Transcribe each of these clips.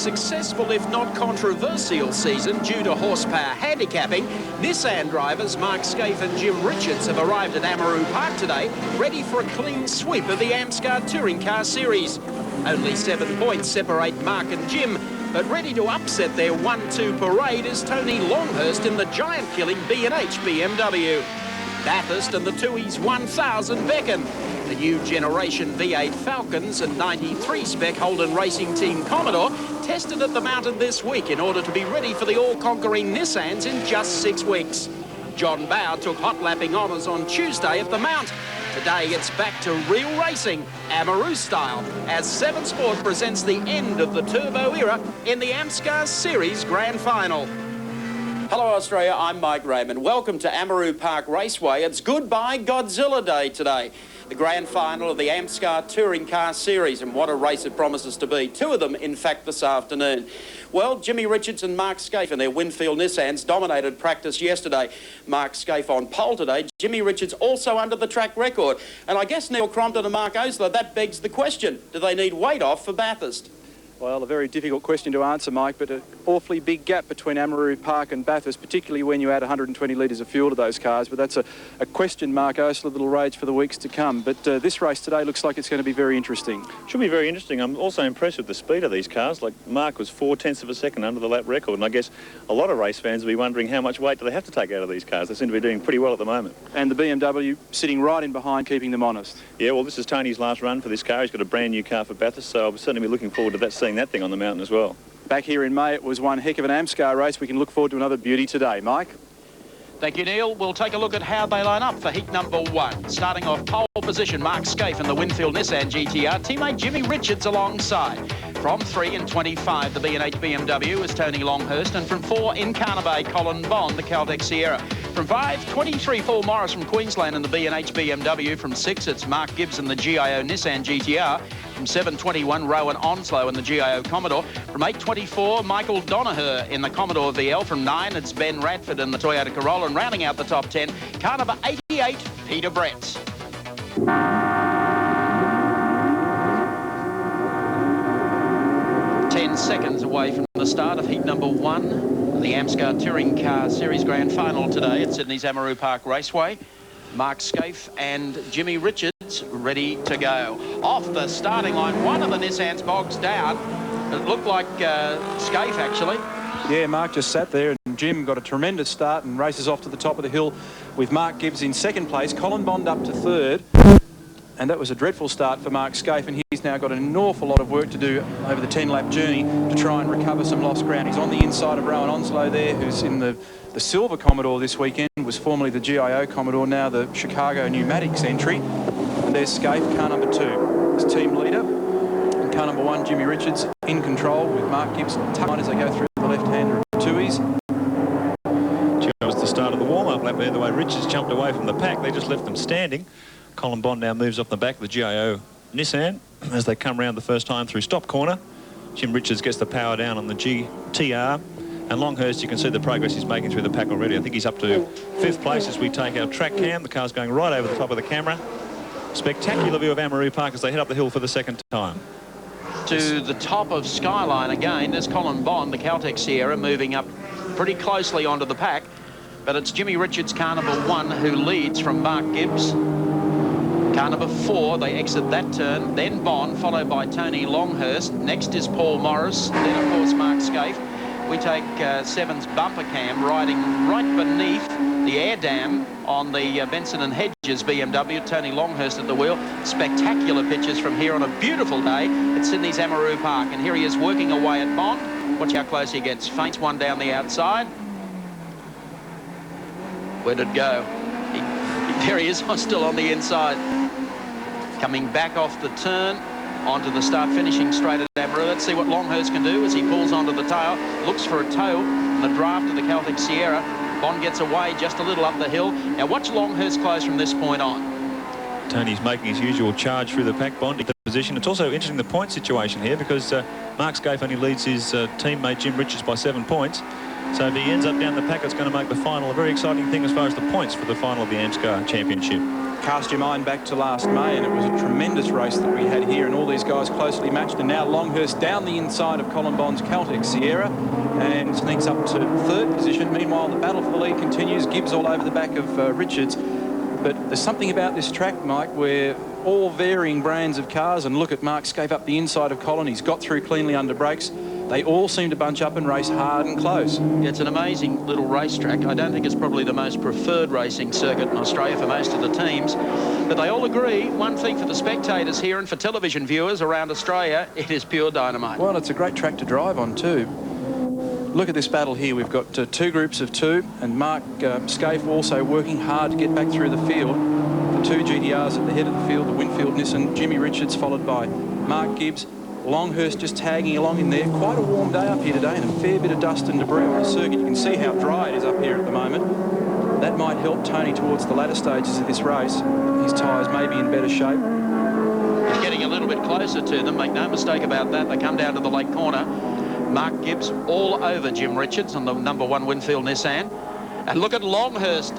successful, if not controversial, season due to horsepower handicapping, Nissan drivers Mark Scaife and Jim Richards have arrived at Amaroo Park today, ready for a clean sweep of the Amscars Touring Car Series. Only 7 points separate Mark and Jim, but ready to upset their 1-2 parade is Tony Longhurst in the giant-killing B&H BMW. Bathurst and the Tooheys 1000 beckon. The new generation V8 Falcons and 93 spec Holden racing team Commodore tested at the mountain this week in order to be ready for the all-conquering Nissans in just 6 weeks. John Bowe took hot lapping honours on Tuesday at the Mount. Today it's back to real racing, Amaroo style, as 7 Sport presents the end of the turbo era in the Amscars Series Grand Final. Hello Australia, I'm Mike Raymond. Welcome to Amaroo Park Raceway. It's Goodbye Godzilla Day today. The grand final of the Amscars Touring Car Series, and what a race it promises to be. 2 of them, in fact, this afternoon. Well, Jimmy Richards and Mark Scaife and their Winfield Nissans dominated practice yesterday. Mark Scaife on pole today. Jimmy Richards also under the track record. And I guess Neil Crompton and Mark Osler, that begs the question. Do they need weight off for Bathurst? Well, a very difficult question to answer, Mike, but an awfully big gap between Amaroo Park and Bathurst, particularly when you add 120 litres of fuel to those cars. But that's a question Mark Osler that'll rage for the weeks to come. But this race today looks like it's going to be very interesting. Should be very interesting. I'm also impressed with the speed of these cars. Like Mark was 0.4 of a second under the lap record, and I guess a lot of race fans will be wondering how much weight do they have to take out of these cars. They seem to be doing pretty well at the moment. And the BMW sitting right in behind, keeping them honest. Yeah, well, this is Tony's last run for this car. He's got a brand new car for Bathurst, so I'll certainly be looking forward to that, seeing that thing on the mountain as well. Back here in May, it was one heck of an Amscar race. We can look forward to another beauty today. Mike? Thank you, Neil. We'll take a look at how they line up for heat number 1. Starting off pole position, Mark Scaife in the Winfield Nissan GTR. Teammate Jimmy Richards alongside. From 3 and 25, the B&H BMW is Tony Longhurst. And from 4 in Carnaby, Colin Bond, the Caltech Sierra. From 5, 23 Paul Morris from Queensland in the B&H BMW. From 6, it's Mark Gibbs in the GIO Nissan GTR. From 7.21, Rowan Onslow in the GIO Commodore. From 8.24, Michael Donaher in the Commodore VL. From 9, it's Ben Radford in the Toyota Corolla. And rounding out the top 10, car number 88, Peter Brett. 10 seconds away from the start of heat number 1, the Amscars Touring Car Series Grand Final today at Sydney's Amaroo Park Raceway. Mark Scaife and Jimmy Richards ready to go. Off the starting line, one of the Nissans bogs down. It looked like Scaife, actually. Yeah, Mark just sat there, and Jim got a tremendous start and races off to the top of the hill with Mark Gibbs in 2nd place, Colin Bond up to 3rd. And that was a dreadful start for Mark Scaife, and he's now got an awful lot of work to do over the 10-lap journey to try and recover some lost ground. He's on the inside of Rowan Onslow there, who's in the silver Commodore this weekend, was formerly the GIO Commodore, now the Chicago Pneumatics entry. And there's Scaife, car number 2, his team leader. And car number 1, Jimmy Richards, in control with Mark Gibbs tucked on as they go through the left-hander of Tooheys. That was the start of the warm-up lap there. The way Richards jumped away from the pack, they just left them standing. Colin Bond now moves off the back of the GIO Nissan as they come round the first time through stop corner. Jim Richards gets the power down on the GTR. And Longhurst, you can see the progress he's making through the pack already. I think he's up to 5th place as we take our track cam. The car's going right over the top of the camera. Spectacular view of Amaroo Park as they head up the hill for the 2nd time. To the top of Skyline again, there's Colin Bond, the Caltech Sierra, moving up pretty closely onto the pack. But it's Jimmy Richards, car number 1, who leads from Mark Gibbs. Car number 4, they exit that turn, then Bond, followed by Tony Longhurst. Next is Paul Morris, then of course Mark Scaife. We take 7's bumper cam riding right beneath the air dam on the Benson and Hedges BMW. Tony Longhurst at the wheel. Spectacular pictures from here on a beautiful day at Sydney's Amaroo Park. And here he is working away at Bond. Watch how close he gets. Feints one down the outside. Where did it go? There he is, still on the inside. Coming back off the turn, onto the start, finishing straight at Amaroo. Let's see what Longhurst can do as he pulls onto the tail, looks for a tow in the draft of the Caltech Sierra. Bond gets away just a little up the hill. Now watch Longhurst close from this point on. Tony's making his usual charge through the pack, Bond into position. It's also interesting the point situation here because Mark Scaife only leads his teammate Jim Richards by 7 points. So if he ends up down the pack, it's going to make the final a very exciting thing as far as the points for the final of the Amscars Championship. Cast your mind back to last May, and it was a tremendous race that we had here, and all these guys closely matched. And now Longhurst down the inside of Colin Bond's Caltech Sierra and sneaks up to third position. Meanwhile, the battle for the lead continues. Gibbs all over the back of Richards. But there's something about this track, Mike, where all varying brands of cars, and look at Mark Scaife up the inside of Colin. He's got through cleanly under brakes. They all seem to bunch up and race hard and close. Yeah, it's an amazing little racetrack. I don't think it's probably the most preferred racing circuit in Australia for most of the teams. But they all agree, one thing for the spectators here and for television viewers around Australia, it is pure dynamite. Well, it's a great track to drive on too. Look at this battle here. We've got two groups of two, and Mark Scaife also working hard to get back through the field. The two GTRs at the head of the field, the Winfield Nissan, Jimmy Richards followed by Mark Gibbs. Longhurst just tagging along in there. Quite a warm day up here today and a fair bit of dust and debris on the circuit. You can see how dry it is up here at the moment. That might help Tony towards the latter stages of this race. His tyres may be in better shape. He's getting a little bit closer to them, make no mistake about that. They come down to the lake corner. Mark Gibbs all over Jim Richards on the #1 Winfield Nissan. And look at Longhurst.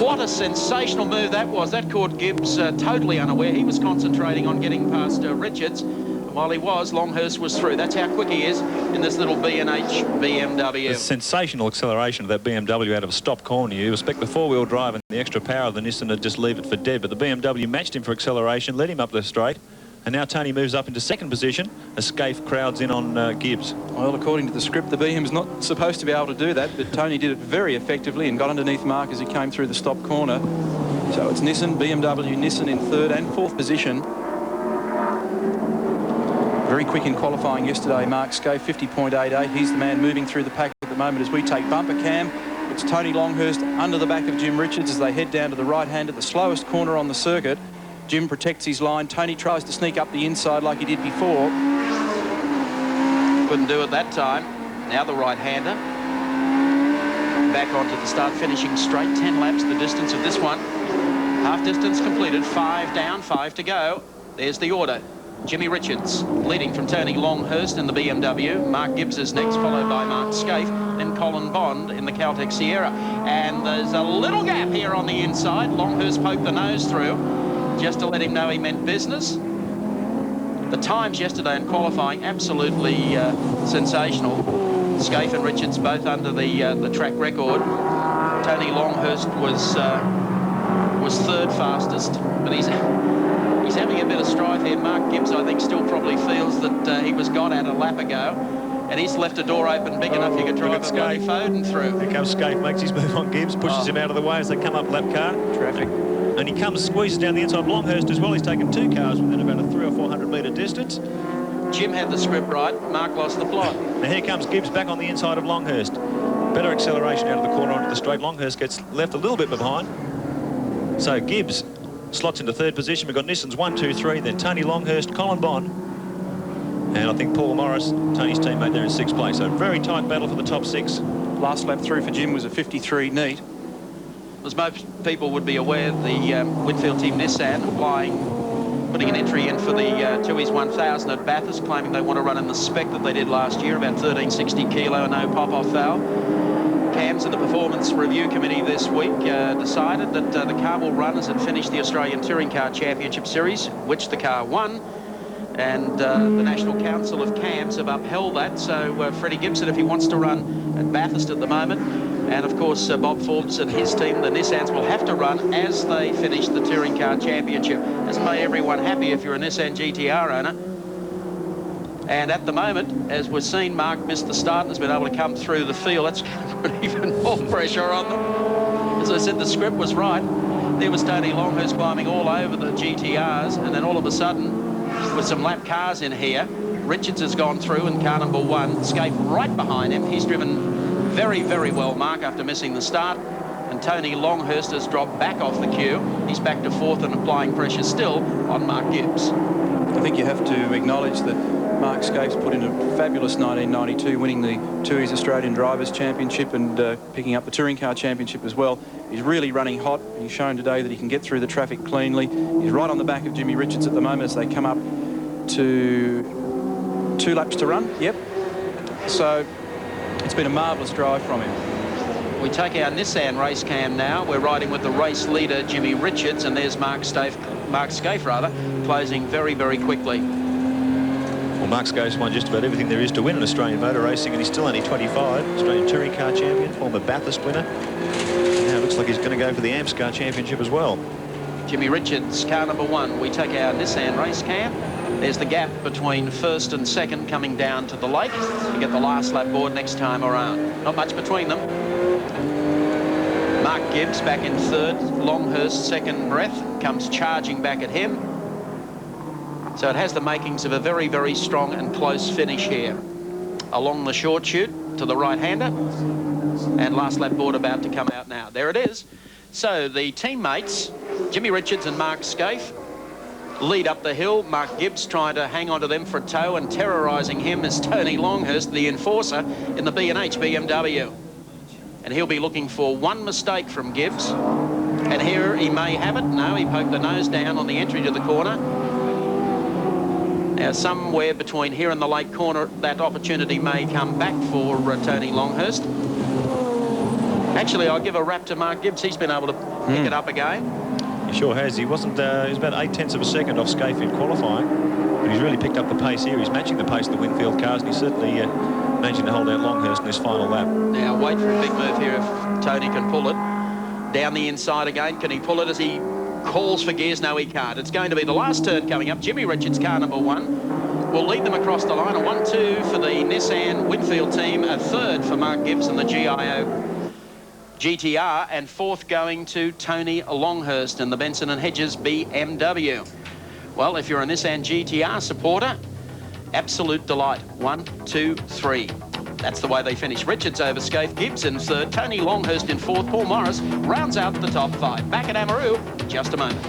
What a sensational move that was. That caught Gibbs totally unaware. He was concentrating on getting past Richards. While he was, Longhurst was through. That's how quick he is in this little B&H BMW. The sensational acceleration of that BMW out of a stop corner. You expect the four-wheel drive and the extra power of the Nissan to just leave it for dead, but the BMW matched him for acceleration, led him up the straight, and now Tony moves up into second position as Scaife crowds in on Gibbs. Well, according to the script, the BM's not supposed to be able to do that, but Tony did it very effectively and got underneath Mark as he came through the stop corner. So it's Nissan, BMW, Nissan in third and fourth position. Very quick in qualifying yesterday, Mark Scaife, 50.88. He's the man moving through the pack at the moment as we take bumper cam. It's Tony Longhurst under the back of Jim Richards as they head down to the right hand at the slowest corner on the circuit. Jim protects his line. Tony tries to sneak up the inside like he did before. Couldn't do it that time. Now the right-hander. Back onto the start, finishing straight. 10 laps, the distance of this one. Half distance completed. 5 down, 5 to go. There's the order. Jimmy Richards leading from Tony Longhurst in the BMW. Mark Gibbs is next, followed by Mark Scaife. Then Colin Bond in the Caltech Sierra. And there's a little gap here on the inside. Longhurst poked the nose through just to let him know he meant business. The times yesterday in qualifying, absolutely sensational. Scaife and Richards both under the track record. Tony Longhurst was third fastest, but he's having a bit of strife here. Mark Gibbs, I think, still probably feels that he was got out a lap ago, and he's left a door open big enough he could drive a bloody Foden through. Here comes Scaife, makes his move on Gibbs, pushes him out of the way as they come up lap car. Traffic. And he comes, squeezes down the inside of Longhurst as well. He's taken two cars within about a 300 or 400 metre distance. Jim had the script right. Mark lost the plot. Now here comes Gibbs back on the inside of Longhurst. Better acceleration out of the corner onto the straight. Longhurst gets left a little bit behind. So Gibbs slots into third position. We've got Nissan's 1, 2, 3, then Tony Longhurst, Colin Bond, and I think Paul Morris, Tony's teammate, there in sixth place. So very tight battle for the top six. Last lap through for Jim was a 53 neat. As most people would be aware, the Winfield team Nissan putting an entry in for the Tui's 1000 at Bathurst, claiming they want to run in the spec that they did last year, about 1360 kilo, no pop-off valve. Cams and the Performance Review Committee this week decided that the car will run as it finished the Australian Touring Car Championship Series, which the car won. And the National Council of Cams have upheld that. So Freddie Gibson, if he wants to run at Bathurst at the moment, and of course Bob Forbes and his team, the Nissans, will have to run as they finish the Touring Car Championship. That's made everyone happy if you're a Nissan GTR owner. And at the moment, as we've seen, Mark missed the start and has been able to come through the field. That's going to put even more pressure on them. As I said, the script was right. There was Tony Longhurst climbing all over the GTRs, and then all of a sudden, with some lap cars in here, Richards has gone through in car number 1, Scaife right behind him. He's driven very, very well, Mark, after missing the start. And Tony Longhurst has dropped back off the queue. He's back to fourth and applying pressure still on Mark Gibbs. I think you have to acknowledge that Mark Scaife's put in a fabulous 1992, winning the TUI's Australian Drivers' Championship and picking up the Touring Car Championship as well. He's really running hot. He's shown today that he can get through the traffic cleanly. He's right on the back of Jimmy Richards at the moment as they come up to 2 laps to run. Yep. So it's been a marvellous drive from him. We take our Nissan race cam now. We're riding with the race leader, Jimmy Richards, and there's Mark Scaife, closing very, very quickly. Well, Mark Scaife's won just about everything there is to win in Australian motor racing, and he's still only 25. Australian touring car champion, former Bathurst winner. And now it looks like he's going to go for the Amscar championship as well. Jimmy Richards, car number 1. We take our Nissan race cam. There's the gap between first and second coming down to the lake. You get the last lap board next time around. Not much between them. Mark Gibbs back in third. Longhurst second breath. Comes charging back at him. So it has the makings of a very, very strong and close finish here. Along the short chute to the right-hander. And last lap board about to come out now. There it is. So the teammates, Jimmy Richards and Mark Scaife, lead up the hill. Mark Gibbs trying to hang on to them for a tow, and terrorising him is Tony Longhurst, the enforcer in the B&H BMW. And he'll be looking for one mistake from Gibbs. And here he may have it. No, he poked the nose down on the entry to the corner. Now, somewhere between here and the lake corner, that opportunity may come back for Tony Longhurst. Actually, I'll give a rap to Mark Gibbs. He's been able to pick it up again. He sure has. He wasn't, he was about 0.8 of a second off Scaife in qualifying, but he's really picked up the pace here. He's matching the pace of the Winfield cars, and he's certainly managing to hold out Longhurst in this final lap. Now, wait for a big move here if Tony can pull it. Down the inside again. Can he pull it as he calls for gears? No, he can't. It's going to be the last turn coming up. Jimmy Richards, car number 1, will lead them across the line. A 1-2 for the Nissan Winfield team. A third for Mark Gibbs and the GIO GTR, and fourth going to Tony Longhurst in the Benson & Hedges BMW. Well, if you're a Nissan GTR supporter, absolute delight. 1, 2, 3. That's the way they finish. Richards over Scaife, Gibbs in third, Tony Longhurst in fourth, Paul Morris rounds out the top 5. Back at Amaroo, just a moment.